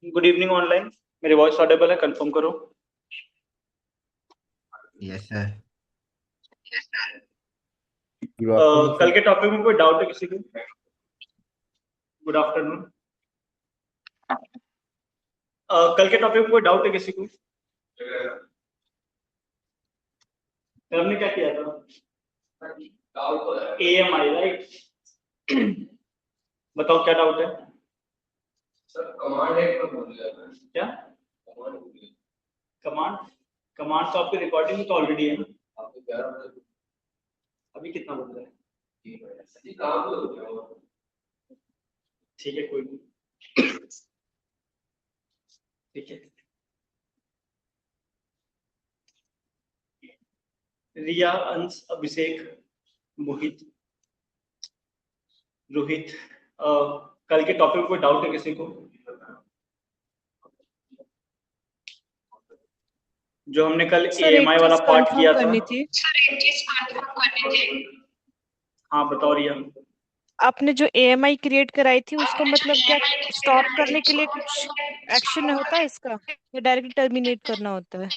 Good evening online, मेरी voice Audible है? Confirm करो। Yes sir. कल के टॉपिक में कोई डाउट है किसी को? Good afternoon. कल के टॉपिक में कोई डाउट है किसी को? हमने क्या किया था? AMI, right? बताओ क्या डाउट है? सर कमांड है क्या कमांड? कमांड तो आपकी रिकॉर्डिंग में तो ऑलरेडी है ना। अभी कितना बज रहा है? ठीक है, कोई नहीं। ठीक है। रिया, अंश, अभिषेक, मोहित, रोहित, कल के टॉपिक में कोई डाउट है किसी को? जो हमने कल AMI वाला पार्ट किया था। हाँ बताओ रिया। आपने जो AMI क्रिएट कराई थी उसको मतलब क्या स्टॉप करने के लिए कुछ एक्शन होता है इसका, या डायरेक्टली टर्मिनेट करना होता है?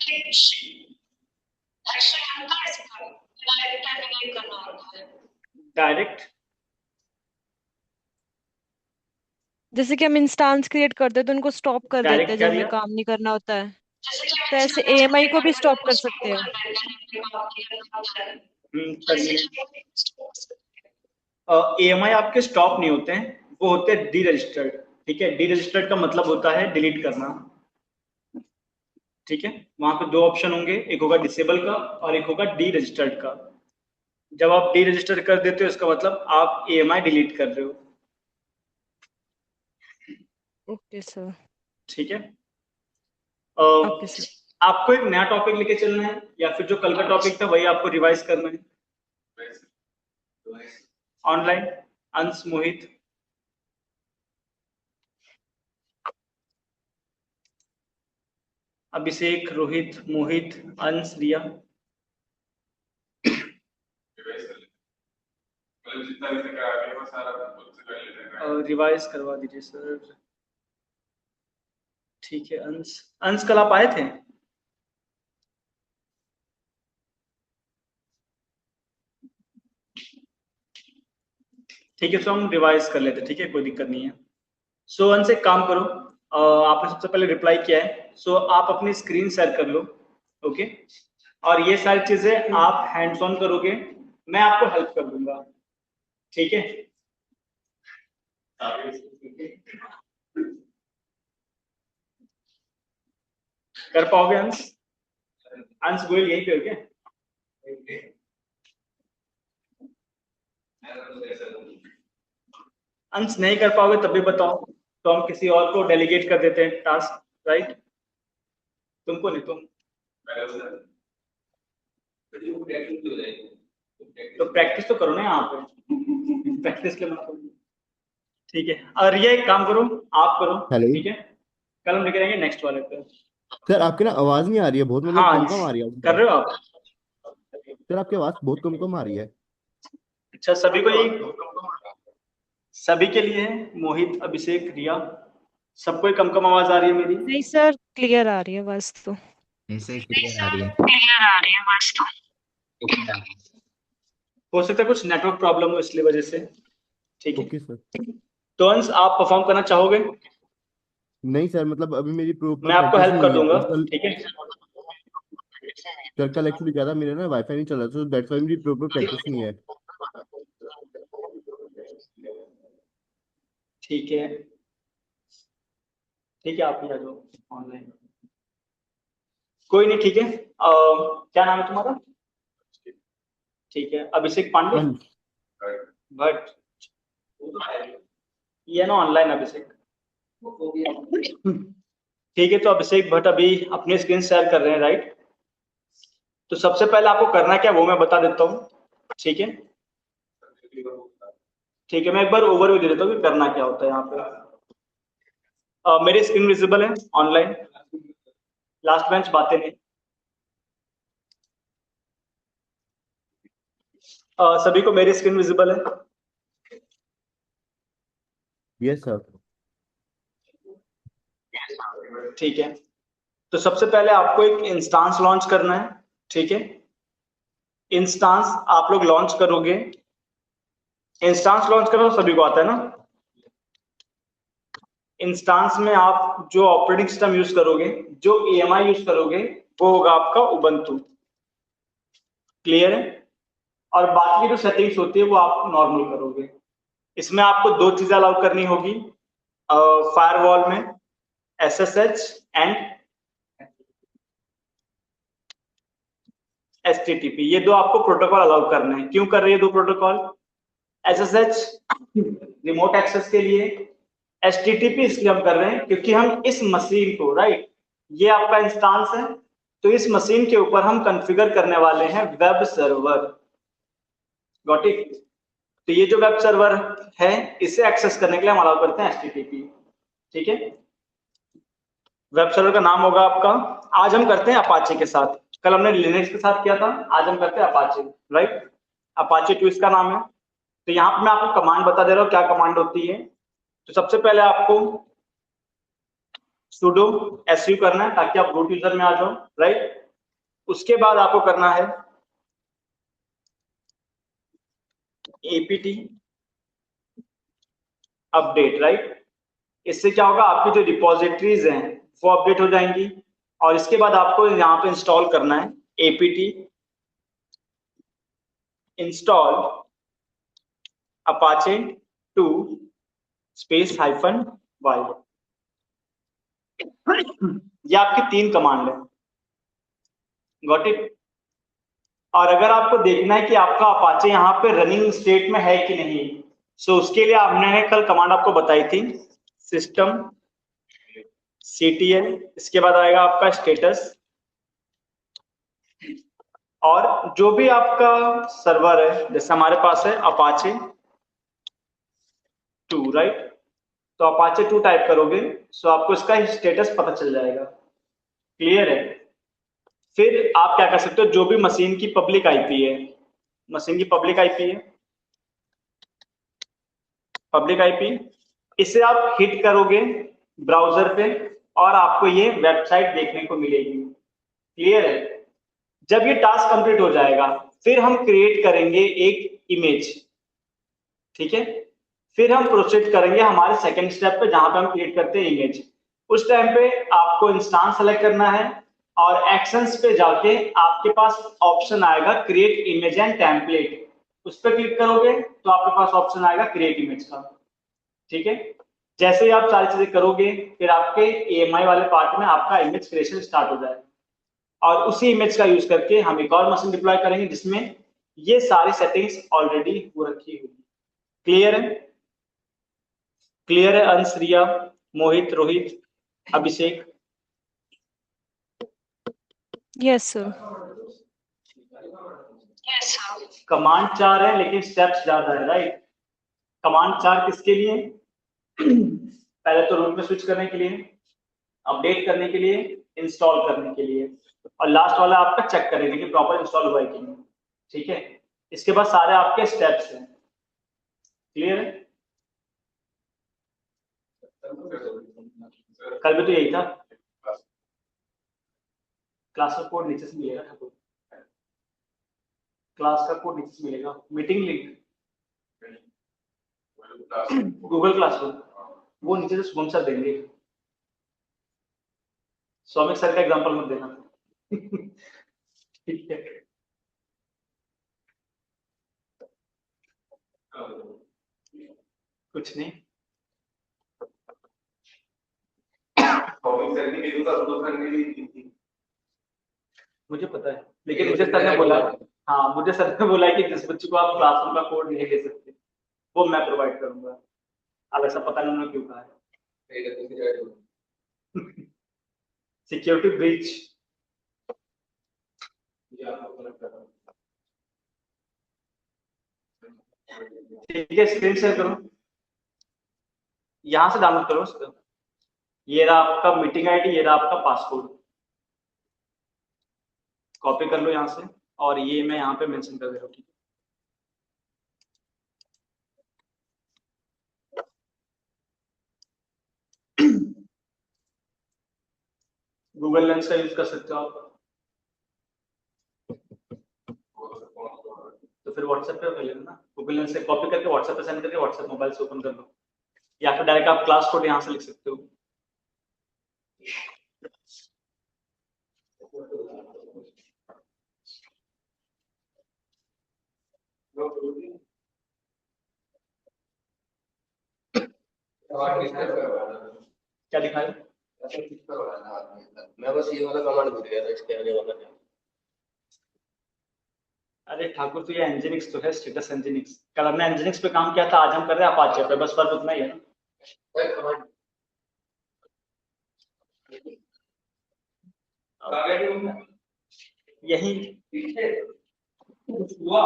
डायरेक्ट जैसे कि हम इंस्टांस क्रिएट करते हैं तो उनको स्टॉप कर देते हैं जब हमें काम नहीं करना होता है, तो ऐसे AMI को भी स्टॉप कर सकते हैं। AMI आपके स्टॉप नहीं होते हैं, वो होते हैं डी रजिस्टर्ड। ठीक है, डी रजिस्टर्ड का मतलब होता है डिलीट करना। ठीक है, वहां पे दो ऑप्शन होंगे, एक होगा डिसेबल का और एक होगा डी रजिस्टर्ड का। जब आप डी रजिस्टर कर देते हो इसका मतलब आप AMI डिलीट कर रहे हो। Okay sir. ठीक है। Okay sir. आपको एक नया टॉपिक लेके चलना है या फिर जो कल का टॉपिक था वही आपको रिवाइज करना है? ऑनलाइन अंश, मोहित, अभिषेक, रोहित, मोहित, अंश, रिया। रिवाइज करवा दीजिए सर। ठीक है, अंश, अंश कल आप आए थे? ठीक है, तो हम रिवाइज कर लेते, ठीक है, कोई दिक्कत नहीं है। सो अंश एक काम करो, आपने सबसे पहले रिप्लाई किया है, सो आप अपनी स्क्रीन शेयर कर लो। ओके, और ये सारी चीजें आप हैंड्स ऑन करोगे, मैं आपको हेल्प कर दूंगा। ठीक है, कर पाओगे अंश? अंश गोयल यहीं पे हो क्या? अंश नहीं कर पाओगे तब भी बताओ, तो हम किसी और को डेलीगेट कर देते हैं टास्क, राइट? तुमको नहीं, तुम तो प्रैक्टिस तो करो ना यहाँ पे। प्रैक्टिस के मतलब ठीक है। और ये एक काम करो, आप करो। ठीक है, कल हम लेके जाएंगे नेक्स्ट वाले पे। सर आपकी ना आवाज नहीं आ रही है, बहुत मतलब हाँ, कम कम आ रही है। कर रहे हो आप? सर आपकी आवाज बहुत कम कम आ रही है। अच्छा, सभी को यही, सभी के लिए है? मोहित, अभिषेक, रिया, सबको ही कम कम आवाज आ रही है मेरी? नहीं सर, क्लियर आ रही है बस। तो ऐसे क्लियर आ रही है। हो सकता है कुछ नेटवर्क प्रॉब्लम हो इसलिए वजह से। ठीक है, ओके सर। तो अंश आप परफॉर्म करना चाहोगे? नहीं सर, मतलब अभी मेरी प्रॉपर मैं आपको प्रैक्टिस हेल्प नहीं कर हुई है दूंगा। और कल ठीक है, सर कल एक्चुअली क्या था, मेरे ना वाईफाई नहीं चल रहा, तो दैट्स व्हाई मेरी प्रॉपर प्रैक्टिस नहीं है। ठीक है, ठीक है, आप भी आ जाओ ऑनलाइन, कोई नहीं। ठीक है, क्या नाम है तुम्हारा? ठीक है, अभिषेक पांडे अंश। भट्ट, ये ना ऑनलाइन अभिषेक। ठीक है, तो अभिषेक भट्ट अभी अपनी स्क्रीन शेयर कर रहे हैं, राइट? तो सबसे पहले आपको करना क्या वो मैं बता देता हूँ। ठीक है, ठीक है, मैं एक बार ओवरव्यू दे देता हूँ कि करना क्या होता है यहाँ पे। मेरी स्क्रीन विजिबल है ऑनलाइन? लास्ट बेंच बातें नहीं? सभी को मेरी स्क्रीन विजिबल है? Yes sir. ठीक है, तो सबसे पहले आपको एक इंस्टांस लॉन्च करना है। ठीक है, इंस्टांस आप लोग लॉन्च करोगे। इंस्टांस लॉन्च करना तो सभी को आता है ना। इंस्टांस में आप जो ऑपरेटिंग सिस्टम यूज करोगे, जो EMI यूज करोगे, वो होगा आपका उबंटू। क्लियर है? और बाकी जो सेटिंग्स होती है वो आप नॉर्मल करोगे। इसमें आपको दो चीजें अलाउ करनी होगी फायरवॉल में, SSH एंड HTTP। ये दो आपको प्रोटोकॉल अलाउ करना है। क्यों कर रहे हैं दो प्रोटोकॉल? SSH रिमोट एक्सेस के लिए, HTTP इसलिए हम कर रहे हैं क्योंकि हम इस मशीन को, राइट, ये आपका इंस्टांस है, तो इस मशीन के ऊपर हम कॉन्फ़िगर करने वाले हैं वेब सर्वर। Got it? तो ये जो वेब सर्वर है, इसे एक्सेस करने के लिए हम अलाउ करते हैं HTTP। ठीक है, वेब सर्वर का नाम होगा आपका, आज हम करते हैं अपाचे के साथ, कल हमने लिनक्स के साथ किया था, आज हम करते हैं अपाचे, राइट। अपाचे 2 इसका नाम है। तो यहाँ पे मैं आपको कमांड बता दे रहा हूँ क्या कमांड होती है। तो सबसे पहले आपको sudo su करना है ताकि आप रूट यूजर में आ जाओ, राइट। उसके बाद आपको करना है apt अपडेट, राइट। इससे क्या होगा, आपकी जो रिपोजिटरीज हैं वो अपडेट हो जाएंगी। और इसके बाद आपको यहाँ पे इंस्टॉल करना है apt install Apache 2 space -y। ये आपकी 3 कमांड है। Got it? और अगर आपको देखना है कि आपका अपाचे यहाँ पे रनिंग स्टेट में है कि नहीं, सो उसके लिए हमने कल कमांड आपको बताई थी, सिस्टम ctl, इसके बाद आएगा आपका स्टेटस, और जो भी आपका सर्वर है, जैसे हमारे पास है अपाचे 2, राइट। तो अपाचे 2 टाइप करोगे, सो आपको इसका स्टेटस पता चल जाएगा। क्लियर है? फिर आप क्या कर सकते हो, जो भी मशीन की पब्लिक आईपी है, मशीन की पब्लिक आईपी है, पब्लिक आईपी, इसे आप हिट करोगे ब्राउजर पे और आपको ये वेबसाइट देखने को मिलेगी। क्लियर है? जब ये टास्क कंप्लीट हो जाएगा, फिर हम क्रिएट करेंगे एक इमेज। ठीक है, फिर हम प्रोसीड करेंगे हमारे सेकंड स्टेप पे, जहां पे हम क्रिएट करते हैं इमेज। उस टाइम पे आपको इंस्टांस सेलेक्ट करना है और एक्शंस पे जाके आपके पास ऑप्शन आएगा क्रिएट इमेज एंड टेम्पलेट, उस पर क्लिक करोगे तो आपके पास ऑप्शन आएगा क्रिएट इमेज का। ठीक है, जैसे ही आप सारी चीजें करोगे, फिर आपके EMI वाले पार्ट में आपका इमेज क्रिएशन स्टार्ट हो जाएगा। और उसी इमेज का यूज करके हम एक और मशीन डिप्लॉय करेंगे जिसमें ये सारी सेटिंग्स ऑलरेडी हो रखी होगी। क्लियर है? क्लियर है Ansh, Riya, Mohit, Rohit, Abhishek? Yes sir. Command 4 है लेकिन स्टेप्स ज्यादा है, राइट। कमांड 4 किसके लिए? पहले तो रूट में स्विच करने के लिए, अपडेट करने के लिए, इंस्टॉल करने के लिए, और लास्ट वाला आपका चेक करेंगे कि प्रॉपर इंस्टॉल हुआ है कि नहीं। ठीक है, इसके बाद सारे आपके स्टेप्स हैं। क्लियर है? कल भी तो यही था। क्लास का कोड नीचे से मिलेगा, ठाकुर। क्लास का कोड नीचे से मिलेगा, मीटिंग लिंक गूगल क्लासरूम, वो नीचे से शुभम सर देंगे। सौमिक सर का एग्जांपल मत देना। ठीक है, कुछ नहीं। मुझे पता है, लेकिन मुझे सर ने बोला, हाँ मुझे सर ने बोला कि जिस बच्चे को आप क्लासरूम का कोड नहीं दे सकते, वो मैं प्रोवाइड करूंगा। अब ऐसा पता नहीं उन्होंने क्यों कहा है। Security breach. ठीक है, स्क्रीन शेयर करो, यहां से डाउनलोड करो उसको। ये रहा आपका मीटिंग आईडी, ये रहा आपका पासवर्ड, कॉपी कर लो यहाँ से, और ये मैं यहाँ पे मेंशन कर दे रहा हूँ। ठीक है, गूगल लेंस का यूज कर सकते हो आप। तो फिर व्हाट्सएप पे कर लेना ना, गूगल लेंस से कॉपी करके व्हाट्सएप पे सेंड करके व्हाट्सएप मोबाइल से ओपन कर लो, या फिर डायरेक्ट आप क्लास कोड यहाँ से लिख सकते हो। क्या दिखाया? मैं बस ये वाला कमांड भूल गया था, इसके आगे वाला क्या? अरे ठाकुर, तो ये एंजिनिक्स तो है, स्टेटस एंजिनिक्स। कल हमने एंजिनिक्स पे काम किया था, आज हम कर रहे हैं अपाचे पे, बस फर्क उतना ही है ना। यही हुआ।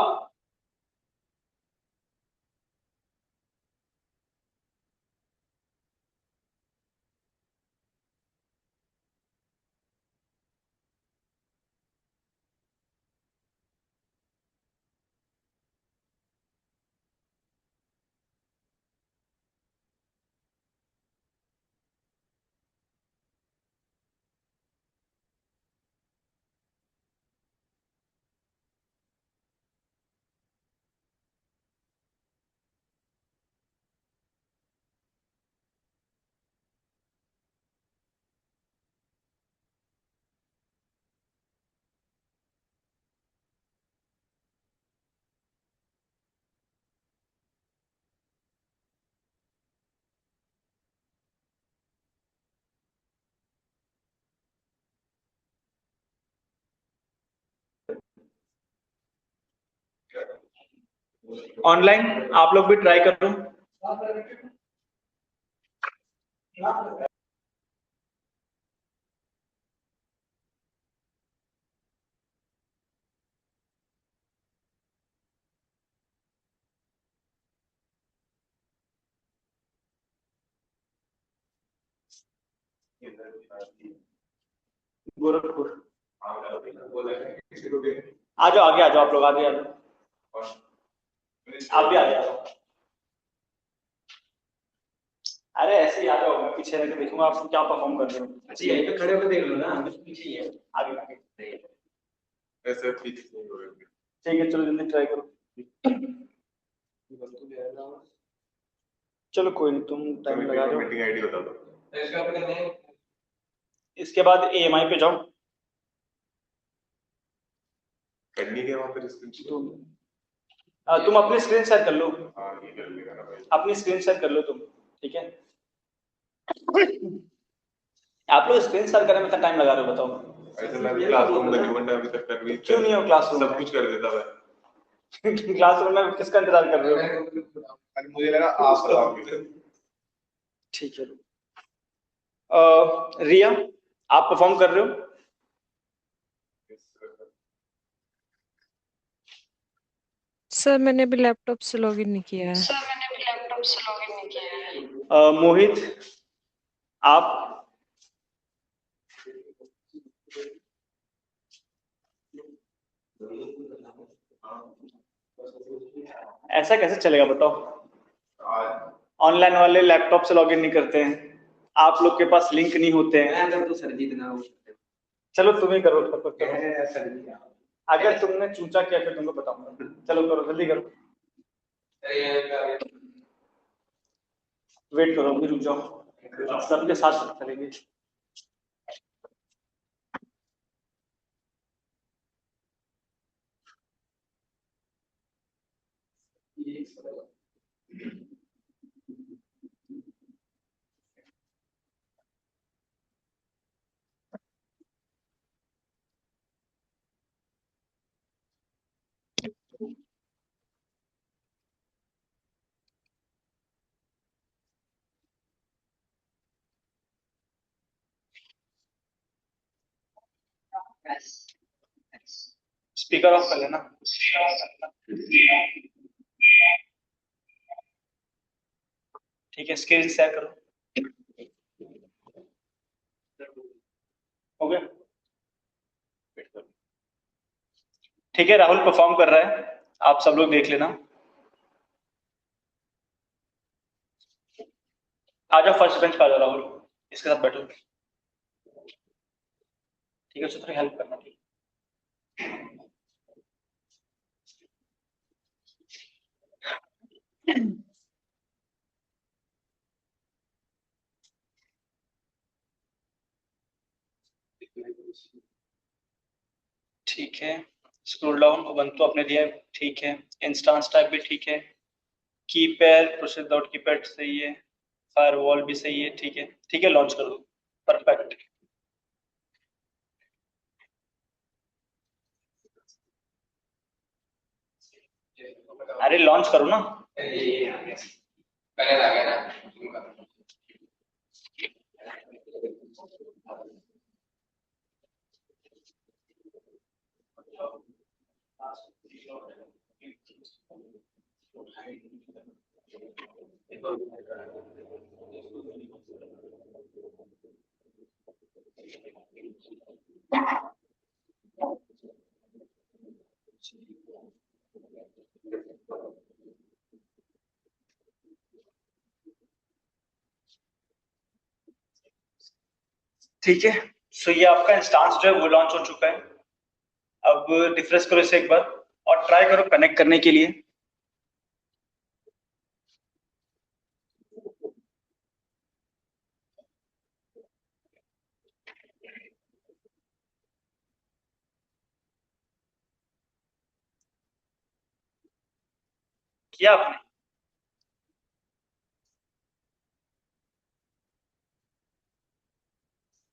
ऑनलाइन आप लोग भी ट्राई करो। गोरखपुर आ जाओ, आगे आ जाओ, आप लोग आगे आ जाओ, आप भी आ जाओ। अरे ऐसे ही आ जाओ, मैं पीछे रह के देखूंगा आप क्या परफॉर्म कर रहे हो। अच्छा यहीं पे खड़े होकर देख लो ना, हम तो पीछे ही है। आगे आगे ऐसे पीछे नहीं हो रहे। ठीक है, चलो जल्दी ट्राई करो। चलो कोई नहीं, तुम टाइम लगा रहे हो। मीटिंग आईडी बता दो। इसका पे करना है। इसके बाद AMI पे जाओ। करनी क्या वहां पर स्क्रीन? तुम अपनी स्क्रीन शेयर कर लो, हाँ ये कर लेगा ना भाई। अपनी स्क्रीन शेयर कर लो तुम, ठीक है। आप लोग स्क्रीन शेयर करने में इतना टाइम लगा रहे हो, बताओ। ऐसे मैं क्लासरूम में नहीं अभी तक कर भी क्यों नहीं हो क्लासरूम सब में? कुछ कर देता मैं। क्लासरूम में किसका इंतजार कर रहे हो? अरे मुझे लगा आप बताओगे। ठीक है। रिया, आप परफॉर्म कर रहे हो? सर मैंने अभी लैपटॉप से लॉगिन नहीं किया है। मोहित, आप? ऐसा कैसे चलेगा बताओ? ऑनलाइन वाले लैपटॉप से लॉगिन नहीं करते हैं, आप लोग के पास लिंक नहीं होते हैं। तो सरजीत ना हो। चलो तुम ही करो, अगर तुमने चूचा किया फिर तुमको बताऊंगा। चलो करो, जल्दी करो, वेट करो, अभी रुक जाओ, सबके साथ चलेंगे। स्पीकर ऑफ कर लेना। ठीक है, स्क्रीन शेयर करो, हो गया? ठीक है, राहुल परफॉर्म कर रहा है, आप सब लोग देख लेना। आ जाओ फर्स्ट बेंच पे, आ जाओ राहुल, इसके साथ बैठो। ठीक है, उससे थोड़ी हेल्प करना, ठीक है। ठीक है, स्क्रॉल डाउन, उबंटू आपने दिया है, ठीक है, इंस्टेंस टाइप भी ठीक है, कीपैड प्रोसेस विदाउट कीपैड सही है, फायरवॉल भी सही है, ठीक है, ठीक है, लॉन्च कर दो, परफेक्ट। अरे लॉन्च करो ना। पहले आ गया ना। ठीक है, सो ये आपका इंस्टांस जो है वो लॉन्च हो चुका है। अब रिफ्रेश करो इसे एक बार और ट्राई करो कनेक्ट करने के लिए। किया आपने?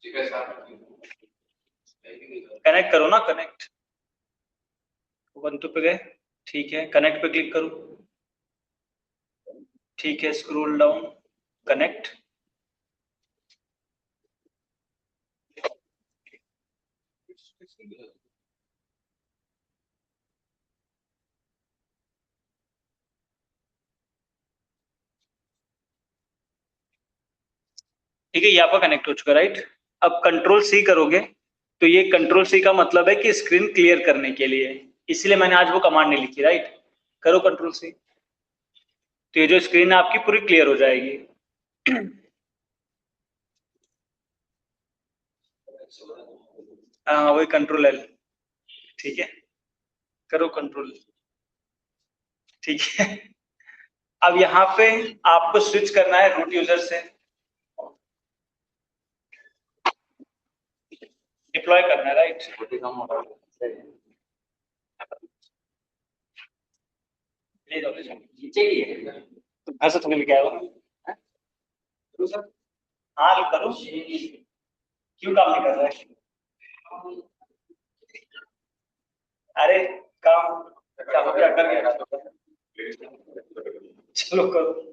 ठीक है सर। कनेक्ट करो ना, कनेक्ट, उबंटू पे गए, ठीक है, कनेक्ट पे क्लिक करो, ठीक है, स्क्रॉल डाउन, कनेक्ट, ठीक है, ये आपका कनेक्ट हो चुका, राइट। अब कंट्रोल सी करोगे तो ये कंट्रोल सी का मतलब है कि स्क्रीन क्लियर करने के लिए, इसलिए मैंने आज वो कमांड नहीं लिखी, राइट। करो कंट्रोल सी, तो ये जो स्क्रीन है आपकी पूरी क्लियर हो जाएगी। हाँ वही कंट्रोल एल, ठीक है, करो कंट्रोल, ठीक है। अब यहाँ पे आपको स्विच करना है रूट यूजर से, डिप्लॉय करना है, राइट। ले जाओ, ले जाओ, तो घर से थोड़ी लेके आए हो। हैं? हाँ करो, क्यों काम नहीं कर रहा है? अरे काम क्या हो गया, कर गया, चलो करो।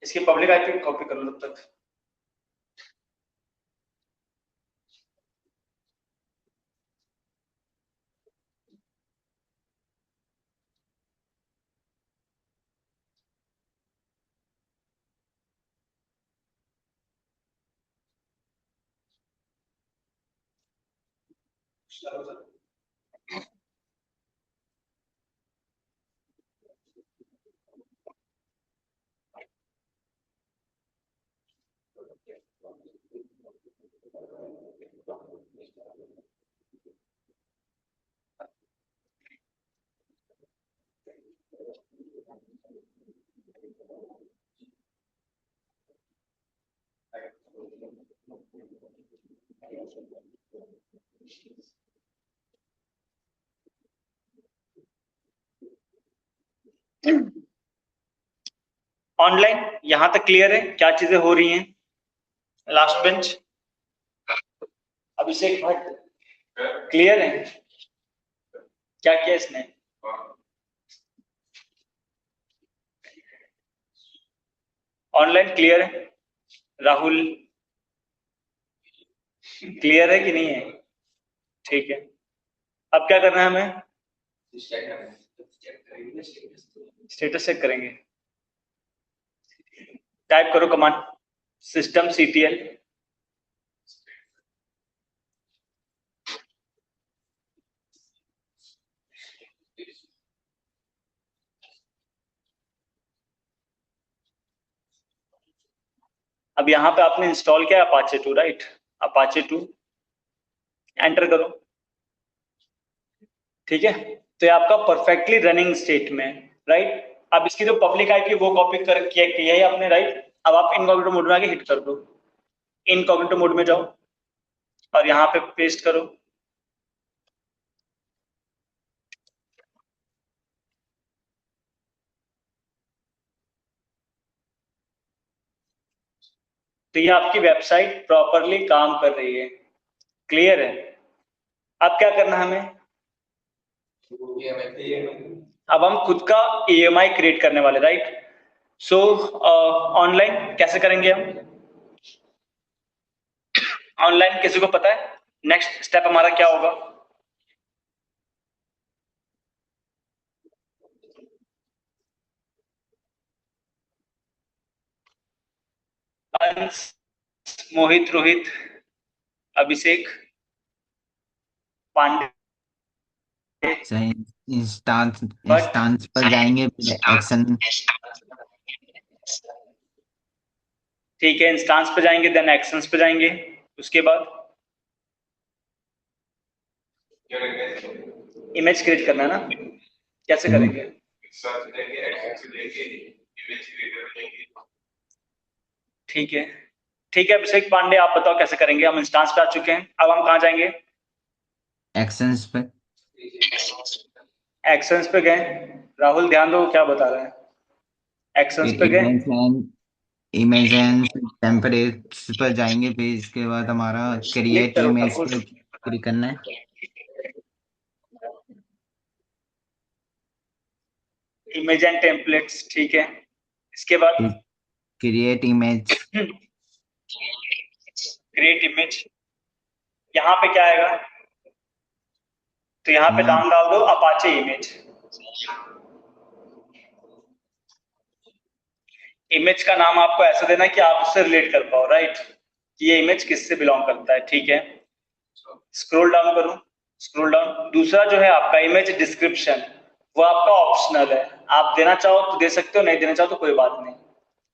इसकी पब्लिक आईपी कॉपी कर लो तब तक। ऑनलाइन यहां तक क्लियर है, क्या चीजें हो रही हैं? लास्ट बेंच, अभिषेक भट्ट, क्लियर है? क्या किया इसने? ऑनलाइन क्लियर है? राहुल क्लियर है कि नहीं है? ठीक है, अब क्या करना है हमें? स्टेटस चेक करेंगे, टाइप करो कमांड सिस्टम ctl, अब यहाँ पे आपने इंस्टॉल किया अपाचे 2, राइट? अपाचे 2 एंटर करो, ठीक है? तो ये आपका परफेक्टली रनिंग स्टेट में, राइट? अब इसकी जो पब्लिक आईपी वो कॉपी कर किया है आपने, राइट? अब आप इनकॉग्निटो मोड में आके हिट कर दो, इनकॉग्निटो मोड में जाओ और यहाँ पे पेस्ट करो। तो ये आपकी वेबसाइट प्रॉपरली काम कर रही है, क्लियर है? अब क्या करना है हमें? अब हम खुद का ईएमआई क्रिएट करने वाले, राइट? सो ऑनलाइन कैसे करेंगे हम? ऑनलाइन किसी को पता है नेक्स्ट स्टेप हमारा क्या होगा? अंश, मोहित, रोहित, अभिषेक, पांडे, इंस्टांस बट इंस्टांस पर जाएंगे, एक्शन। ठीक है, इंस्टांस पे जाएंगे, देन एक्शंस पे जाएंगे, उसके बाद इमेज क्रिएट करना है ना? कैसे करेंगे? ठीक है, ठीक है अभिषेक पांडे, आप बताओ कैसे करेंगे? हम इंस्टांस पे आ चुके हैं, अब हम कहाँ जाएंगे? एक्शंस पे। एक्शंस पे गए। राहुल ध्यान दो क्या बता रहा है। एक्शंस पे गए, इमेज एंड टेम्पलेट्स पर जाएंगे, फिर इसके बाद हमारा क्रिएट करो इमेज ठाकुर। पे क्लिक करना है। इमेज एंड टेम्पलेट्स, ठीक है, इसके बाद क्रिएट इमेज। क्रिएट इमेज, यहाँ पे क्या आएगा? तो यहाँ पे नाम डाल दो अपाचे इमेज। इमेज का नाम आपको ऐसा देना कि आप उससे रिलेट कर पाओ, राइट? कि ये इमेज किससे बिलोंग करता है, ठीक है? स्क्रॉल डाउन करो, स्क्रॉल डाउन। दूसरा जो है आपका इमेज डिस्क्रिप्शन, वो आपका ऑप्शनल है, आप देना चाहो तो दे सकते हो, नहीं देना चाहो तो कोई बात नहीं,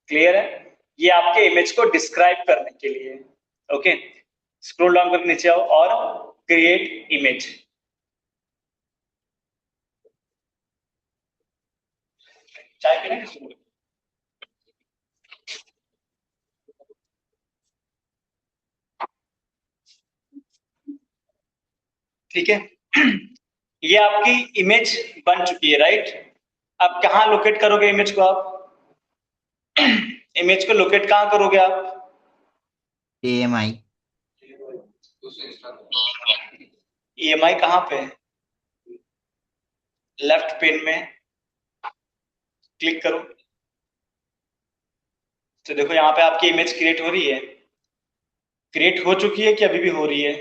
क्लियर है? ये आपके इमेज को डिस्क्राइब करने के लिए, ओके? स्क्रॉल डाउन करके नीचे आओ और क्रिएट इमेज। चाय पीना है? ठीक है, ये आपकी इमेज बन चुकी है, राइट? अब कहाँ लोकेट करोगे इमेज को आप? इमेज को लोकेट कहाँ करोगे आप? AMI। EMI कहाँ पे? लेफ्ट पेन में क्लिक करो, तो देखो यहाँ पे आपकी इमेज क्रिएट हो रही है। क्रिएट हो चुकी है कि अभी भी हो रही है?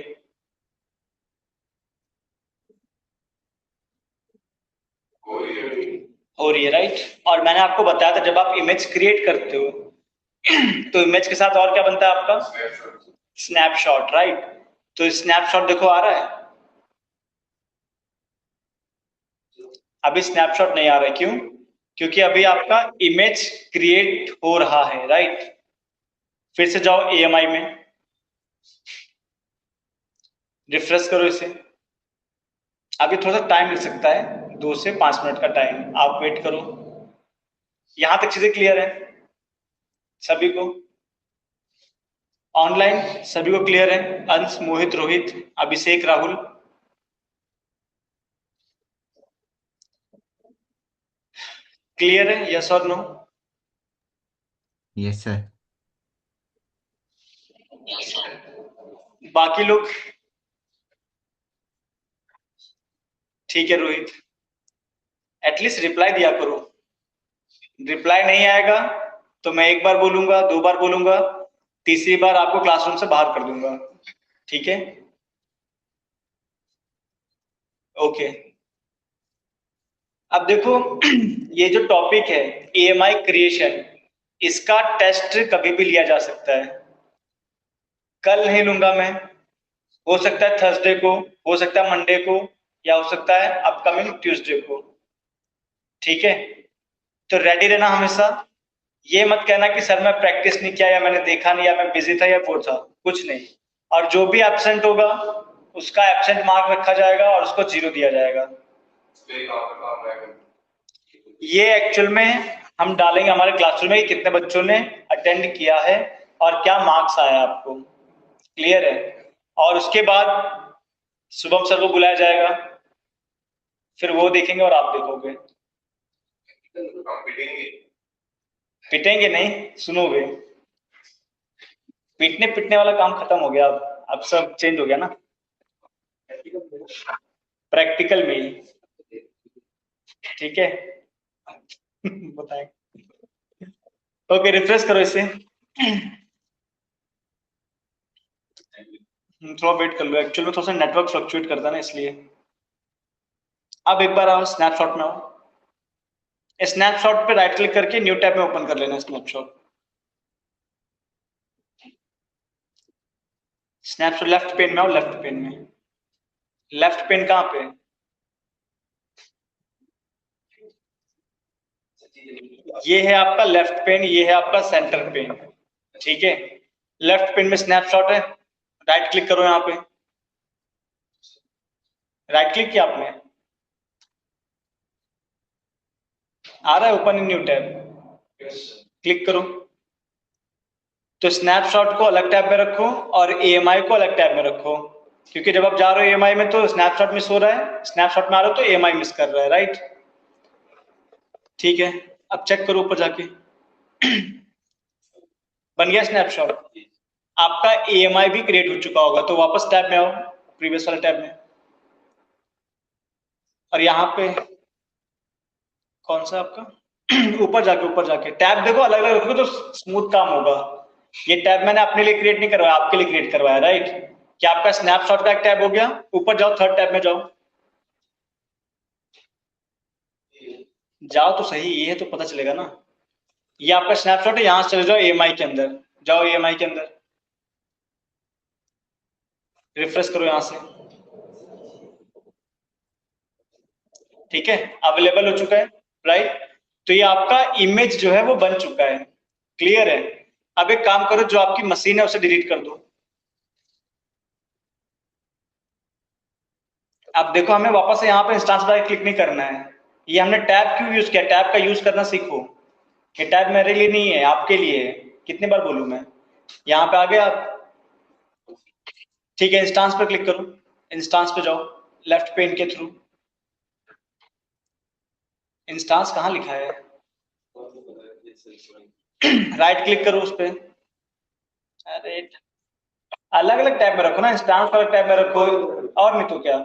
हो रही है, राइट? और मैंने आपको बताया था जब आप इमेज क्रिएट करते हो तो इमेज के साथ और क्या बनता है आपका? Snapshot, right? तो स्नैपशॉट देखो आ रहा है, अभी स्नैपशॉट नहीं आ रहा है, क्यों? क्योंकि अभी आपका इमेज क्रिएट हो रहा है, राइट? फिर से जाओ EMI में, रिफ्रेश करो इसे। अभी थोड़ा सा टाइम लग सकता है, 2 से 5 मिनट का टाइम, आप वेट करो। यहां तक चीजें क्लियर है सभी को? ऑनलाइन सभी को क्लियर है? अंश, मोहित, रोहित, अभिषेक, राहुल? क्लियर है, यस और नो? Yes sir. बाकी लोग? ठीक है रोहित, एटलीस्ट रिप्लाई दिया करो। रिप्लाई नहीं आएगा तो मैं एक बार बोलूंगा, 2 बार बोलूंगा, तीसरी बार आपको क्लासरूम से बाहर कर दूंगा, ठीक है? ओके, अब देखो ये जो टॉपिक है EMI क्रिएशन, इसका टेस्ट कभी भी लिया जा सकता है। कल नहीं लूंगा मैं, हो सकता है थर्सडे को, हो सकता है मंडे को, या हो सकता है अपकमिंग ट्यूसडे को, ठीक है? तो रेडी रहना हमेशा। ये मत कहना कि सर मैं प्रैक्टिस नहीं किया या मैंने देखा नहीं या मैं बिजी था या वो था, कुछ नहीं। और जो भी एब्सेंट होगा उसका एब्सेंट मार्क रखा जाएगा और उसको 0 दिया जाएगा। ये एक्चुअल में हम डालेंगे हमारे क्लासरूम में कि कितने बच्चों ने अटेंड किया है और क्या मार्क्स आया आपको, क्लियर है। और उसके बाद शुभम सर को बुलाया जाएगा, फिर वो देखेंगे और आप देखोगे। पिटेंगे नहीं, सुनोगे। पीटने पिटने वाला काम खत्म हो गया, अब सब चेंज हो गया ना, प्रैक्टिकल में ही। ठीक है बताएं। ओके, रिफ्रेश करो इसे। थोड़ा वेट कर लो, एक्चुअल में थोड़ा सा नेटवर्क फ्लक्चुएट करता है ना, इसलिए। अब एक बार आओ स्नैपशॉट में आओ। स्नैपशॉट पे राइट क्लिक करके न्यू टैब में ओपन कर लेना स्नैपशॉट। स्नैपशॉट लेफ्ट पेन में आओ, लेफ्ट पेन में। लेफ्ट पेन कहाँ पे? ये है आपका लेफ्ट पेन, ये है आपका सेंटर पेन। ठीक है, लेफ्ट पेन में स्नैपशॉट है, राइट क्लिक करो यहाँ पे। राइट क्लिक किया आपने, आ रहा है open in new tab, click करो। तो स्नैपशॉट को अलग टैब में रखो और एएमआई को अलग टैब में रखो, क्योंकि जब आप जा रहे हो एएमआई में तो स्नैपशॉट मिस हो रहा है, स्नैपशॉट में आ रहे हो तो एएमआई मिस कर रहा है, राइट। ठीक है, अब चेक करो ऊपर जाके। बन गया स्नैपशॉट। आपका एएमआई भी क्रिएट हो चुका होगा, तो वापस टैब में आओ, प्रीवियस वाले टैब में। और यहाँ पे कौन सा आपका ऊपर जाके टैब देखो, अलग अलग रखोगे तो स्मूथ काम होगा। ये टैब मैंने अपने लिए क्रिएट नहीं करवाया, आपके लिए क्रिएट करवाया, राइट। क्या आपका स्नैपशॉट का एक टैब हो गया? ऊपर जाओ, थर्ड टैब में जाओ। जाओ तो सही, ये है तो पता चलेगा ना। ये आपका स्नैपशॉट है, यहां से चले जाओ एएमआई के अंदर, जाओ एएमआई के अंदर, रिफ्रेश करो यहां से। ठीक है, अवेलेबल हो चुका है, राइट। तो ये आपका इमेज जो है वो बन चुका है, क्लियर है। अब एक काम करो, जो आपकी मशीन है उसे डिलीट कर दो। अब देखो, हमें वापस से यहाँ पे इंस्टांस पर क्लिक नहीं करना है। ये हमने टैब क्यों यूज किया? टैब का यूज करना सीखो। ये टैब मेरे लिए नहीं है, आपके लिए है। कितनी बार बोलूं मैं? यहाँ पे आ गए आप, ठीक है। इंस्टांस पर क्लिक करो, इंस्टांस पे जाओ लेफ्ट पेन के थ्रू। इंस्टांस कहाँ लिखा है? राइट क्लिक करो उस पे। अरे अलग अलग टैब में रखो ना, इंस्टांस अलग टैब में रखो, और नहीं तो क्या।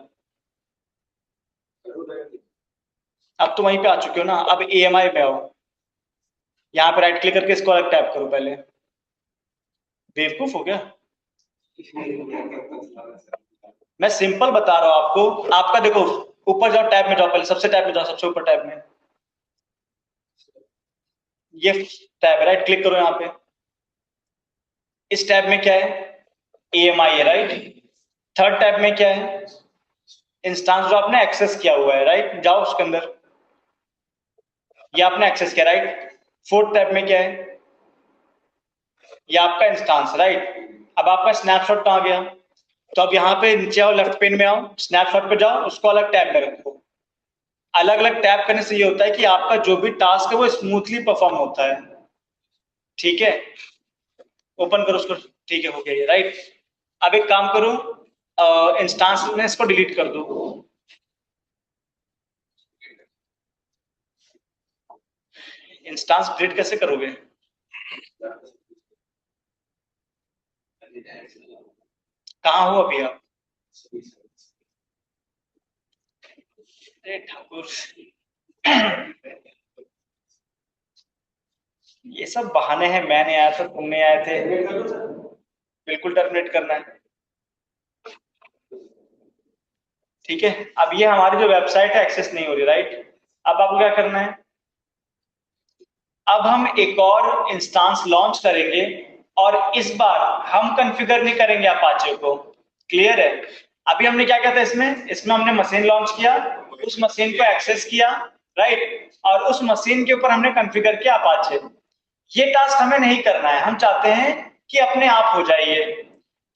अब तो वहीं पे आ चुके हो ना। अब एएमआई पे आओ, यहाँ पे राइट क्लिक करके इसको अलग टैब करो। पहले बेवकूफ हो गया, मैं सिंपल बता रहा हूं आपको। आपका देखो, ऊपर जाओ, टैब में जाओ, पहले सबसे टैब में जाओ, सबसे ऊपर टैब में। ये टैब है, राइट क्लिक करो यहाँ पे। इस टैब में क्या है? एएमआई है, राइट। थर्ड टैब में क्या है? इंस्टांस जो आपने एक्सेस किया हुआ है, राइट। जाओ उसके अंदर, ये आपने एक्सेस किया, राइट। फोर्थ टैब में क्या है? ये आपका इंस्टांस, राइट। अब आपका स्नैपशॉट कहाँ गया? तो अब यहाँ पे नीचे आओ, लेफ्ट पेन में आओ, स्नैपशॉट पे जाओ, उसको अलग टैब में रखो। अलग अलग टैब करने से ये होता है कि आपका जो भी टास्क है वो स्मूथली परफॉर्म होता है। ठीक है, ओपन करो उसको। ठीक है, हो गया ये, राइट। अब एक काम करो, इंस्टांस में इसको डिलीट कर दो। इंस्टांस डिलीट कैसे करोगे? कहाँ हो अभी आप? अरे ठाकुर, ये सब बहाने हैं। मैं नहीं आया था, तुम नहीं आए थे। बिल्कुल टर्मिनेट करना है, ठीक है। अब ये हमारी जो वेबसाइट है एक्सेस नहीं हो रही, राइट। अब आपको क्या करना है? अब हम एक और इंस्टांस लॉन्च करेंगे और इस बार हम कॉन्फ़िगर नहीं करेंगे अपाचे को, क्लियर है। अभी हमने क्या किया था इसमें हमने मशीन लॉन्च किया, उस मशीन को एक्सेस किया, राइट। और उस मशीन के ऊपर हमने कॉन्फ़िगर किया अपाचे। ये टास्क हमें नहीं करना है, हम चाहते हैं कि अपने आप हो जाए ये।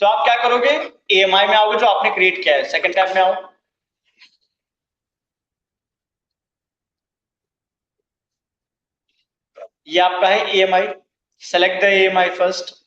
तो आप क्या करोगे, EMI में आओगे जो आपने क्रिएट किया है, सेकंड टैब में आओ। ये आपका है EMI, select the EMI first.